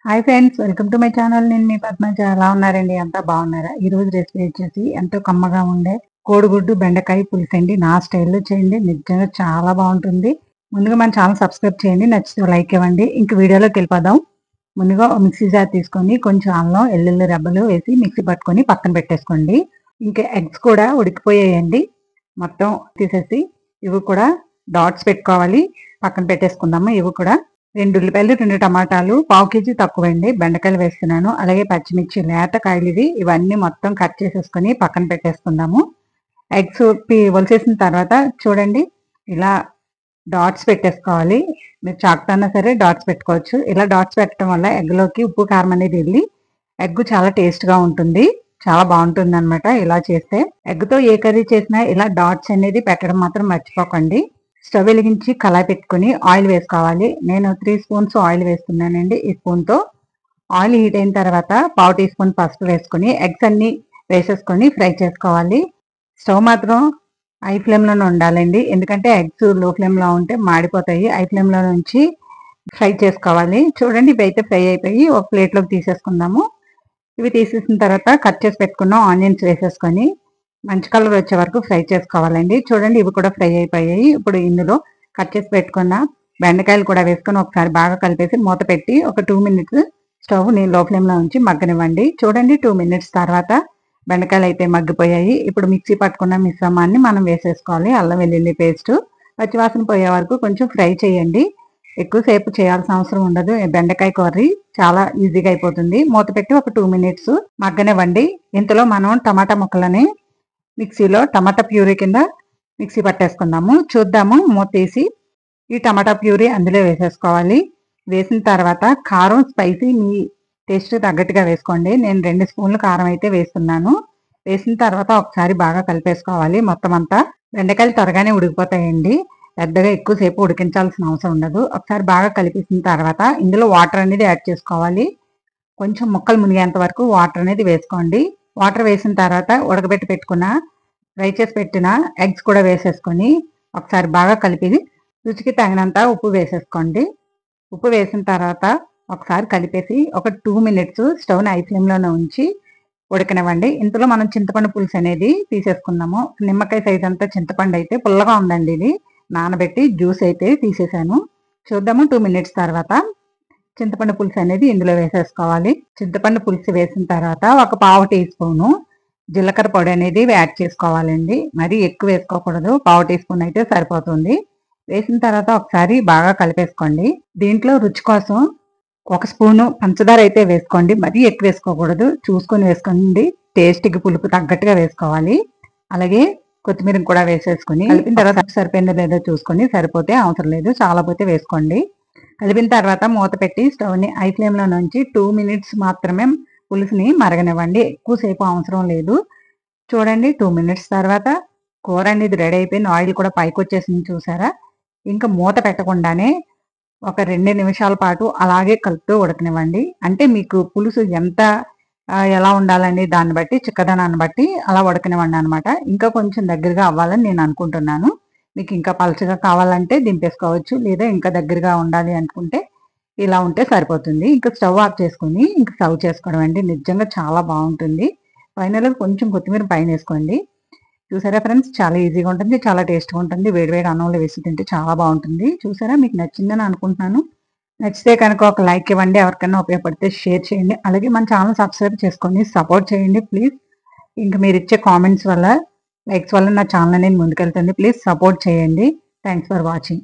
Hi friends, welcome to my channel. నేను మీ పద్మజ. ఎలా ఉన్నారండి? అంతా బాగున్నారా? ఈ రోజు రెసిపీ వచ్చేసి ఎంతో కమ్మగా ఉండే కోడిగుడ్డు బెండకాయ పులుసు అండి. నా స్టైల్లో చేయండి, నిజంగా చాలా బాగుంటుంది. ముందుగా మన ఛానల్ సబ్స్క్రైబ్ చేయండి, నచ్చితే లైక్ ఇవ్వండి. ఇంక వీడియోలోకి వెళ్ళిపోదాం. ముందుగా మిక్సీ జార్ తీసుకొని కొంచెం అల్లం వెల్లుల్లి రెబ్బలు వేసి మిక్సీ పట్టుకొని పక్కన పెట్టేసుకోండి. ఇంకా ఎగ్స్ కూడా ఉడికిపోయాయండి, మొత్తం తీసేసి ఇవి కూడా డాట్స్ పెట్టుకోవాలి. పక్కన పెట్టేసుకుందాము. ఇవి కూడా 2 ఉల్లిపాయలు, 2 టమాటాలు, పావు కేజీ తక్కువండి బెండకాయలు వేస్తున్నాను. అలాగే పచ్చిమిర్చి, లేత కాయలు ఇవన్నీ మొత్తం కట్ చేసేసుకొని పక్కన పెట్టేసుకుందాము. ఎగ్స్ వలిసేసిన తర్వాత చూడండి, ఇలా డాట్స్ పెట్టేసుకోవాలి. మీరు చాకుతోనా సరే డాట్స్ పెట్టుకోవచ్చు. ఇలా డాట్స్ పెట్టడం వల్ల ఎగ్లోకి ఉప్పు కారం అనేది వెళ్ళి ఎగ్ చాలా టేస్ట్గా ఉంటుంది, చాలా బాగుంటుంది అనమాట. ఇలా చేస్తే ఎగ్తో ఏ కర్రీ చేసినా ఇలా డాట్స్ అనేది పెట్టడం మాత్రం మర్చిపోకండి. స్టవ్ వెలిగించి కళాయి పెట్టుకుని ఆయిల్ వేసుకోవాలి. నేను 3 స్పూన్స్ ఆయిల్ వేస్తున్నానండి. ఈ స్పూన్తో ఆయిల్ హీట్ అయిన తర్వాత పావు టీ స్పూన్ పసుపు వేసుకొని ఎగ్స్ అన్ని వేసేసుకొని ఫ్రై చేసుకోవాలి. స్టవ్ మాత్రం హై ఫ్లేమ్లోనే ఉండాలండి, ఎందుకంటే ఎగ్స్ లో ఫ్లేమ్లో ఉంటే మాడిపోతాయి. హై ఫ్లేమ్లో నుంచి ఫ్రై చేసుకోవాలి. చూడండి, ఇవి అయితే ఫ్రై అయిపోయి ఒక ప్లేట్లోకి తీసేసుకుందాము. ఇవి తీసేసిన తర్వాత కట్ చేసి పెట్టుకున్న ఆనియన్స్ వేసేసుకొని మంచి కలర్ వచ్చే వరకు ఫ్రై చేసుకోవాలండి. చూడండి, ఇవి కూడా ఫ్రై అయిపోయాయి. ఇప్పుడు ఇందులో కట్ చేసి పెట్టుకున్న బెండకాయలు కూడా వేసుకొని ఒకసారి బాగా కలిపేసి మూత పెట్టి ఒక 2 మినిట్స్ స్టవ్ నేను లో ఫ్లేమ్లో ఉంచి మగ్గనివ్వండి. చూడండి, 2 మినిట్స్ తర్వాత బెండకాయలు అయితే మగ్గిపోయాయి. ఇప్పుడు మిక్సీ పట్టుకున్న మిశ్రమాన్ని మనం వేసేసుకోవాలి. అల్లం వెల్లుల్లి పేస్ట్ పచ్చివాసన పోయే వరకు కొంచెం ఫ్రై చేయండి. ఎక్కువసేపు చేయాల్సిన అవసరం ఉండదు. బెండకాయ కర్రీ చాలా ఈజీగా అయిపోతుంది. మూత పెట్టి ఒక 2 మినిట్స్ మగ్గనివ్వండి. ఇంతలో మనం టమాటా ముక్కలని మిక్సీలో టమాటా ప్యూరీ కింద మిక్సీ పట్టేసుకుందాము. చూద్దాము. మూత తీసి ఈ టమాటా ప్యూరీ అందులో వేసేసుకోవాలి. వేసిన తర్వాత కారం స్పైసీ మీ టేస్ట్ తగ్గట్టుగా వేసుకోండి. నేను 2 స్పూన్లు కారం అయితే వేస్తున్నాను. వేసిన తర్వాత ఒకసారి బాగా కలిపేసుకోవాలి. మొత్తం అంతా బెండకాయలు త్వరగానే ఉడికిపోతాయండి, పెద్దగా ఎక్కువసేపు ఉడికించాల్సిన అవసరం ఉండదు. ఒకసారి బాగా కలిపేసిన తర్వాత ఇందులో వాటర్ అనేది యాడ్ చేసుకోవాలి. కొంచెం ముక్కలు మునిగేంత వరకు వాటర్ అనేది వేసుకోండి. వాటర్ వేసిన తర్వాత ఉడకబెట్టి పెట్టుకున్న ఫ్రై చేసి పెట్టిన ఎగ్స్ కూడా వేసేసుకొని ఒకసారి బాగా కలిపి రుచికి తగినంత ఉప్పు వేసేసుకోండి. ఉప్పు వేసిన తర్వాత ఒకసారి కలిపేసి ఒక 2 మినిట్స్ స్టవ్ని హై ఫ్లేమ్లోనే ఉంచి ఉడకనివ్వండి. ఇంతలో మనం చింతపండు పులుసు అనేది తీసేసుకున్నాము. నిమ్మకాయ సైజ్ అంతా చింతపండు అయితే పుల్లగా ఉందండి. ఇది నానబెట్టి జ్యూస్ అయితే తీసేసాను. చూద్దాము. 2 మినిట్స్ తర్వాత చింతపండు పులుసు అనేది ఇందులో వేసేసుకోవాలి. చింతపండు పులుసు వేసిన తర్వాత ఒక పావు టీ స్పూను జీలకర్ర పొడి అనేది యాడ్ చేసుకోవాలండి. మరీ ఎక్కువ వేసుకోకూడదు, పావు టీ స్పూన్ అయితే సరిపోతుంది. వేసిన తర్వాత ఒకసారి బాగా కలిపేసుకోండి. దీంట్లో రుచి కోసం ఒక స్పూను పంచదార అయితే వేసుకోండి. మరీ ఎక్కువ వేసుకోకూడదు, చూసుకొని వేసుకోండి. టేస్ట్కి పులుపు తగ్గట్టుగా వేసుకోవాలి. అలాగే కొత్తిమీర కూడా వేసేసుకుని కలిపిన తర్వాత సరిపోయిందో లేదో చూసుకొని, సరిపోతే అవసరం లేదు, చాలా పోతే వేసుకోండి. కలిపిన తర్వాత మూత పెట్టి స్టవ్ని హై ఫ్లేమ్లో నుంచి 2 మినిట్స్ మాత్రమే పులుసుని మరగనివ్వండి. ఎక్కువసేపు అవసరం లేదు. చూడండి, 2 మినిట్స్ తర్వాత కూర అనేది రెడీ అయిపోయింది. ఆయిల్ కూడా పైకి వచ్చేసింది, చూసారా? ఇంకా మూత పెట్టకుండానే ఒక 2 నిమిషాల పాటు అలాగే కలుపుతూ ఉడకనివ్వండి. అంటే మీకు పులుసు ఎంత ఎలా ఉండాలని దాన్ని బట్టి, చిక్కదనాన్ని బట్టి అలా ఉడకనివ్వండి అనమాట. ఇంకా కొంచెం దగ్గరగా అవ్వాలని నేను అనుకుంటున్నాను. మీకు ఇంకా పలచగా కావాలంటే దింపేసుకోవచ్చు, లేదా ఇంకా దగ్గరగా ఉండాలి అనుకుంటే ఇలా ఉంటే సరిపోతుంది. ఇంకా స్టవ్ ఆఫ్ చేసుకుని ఇంకా సర్వ్ చేసుకోవడం అండి. నిజంగా చాలా బాగుంటుంది. ఫైనల్గా కొంచెం కొత్తిమీర పైన వేసుకోండి. చూసారా ఫ్రెండ్స్, చాలా ఈజీగా ఉంటుంది, చాలా టేస్ట్గా ఉంటుంది. వేడివేడి అన్నంలో వేసి తింటే చాలా బాగుంటుంది. చూసారా, మీకు నచ్చిందని అనుకుంటున్నాను. నచ్చితే కనుక ఒక లైక్ ఇవ్వండి. ఎవరికైనా ఉపయోగపడితే షేర్ చేయండి. అలాగే మన ఛానల్ సబ్స్క్రైబ్ చేసుకొని సపోర్ట్ చేయండి ప్లీజ్. ఇంకా మీరు ఇచ్చే కామెంట్స్ వల్ల, లైక్స్ వల్ల నా ఛానల్ అనేది ముందుకెళ్తుంది. ప్లీజ్ సపోర్ట్ చేయండి. Thanks for watching.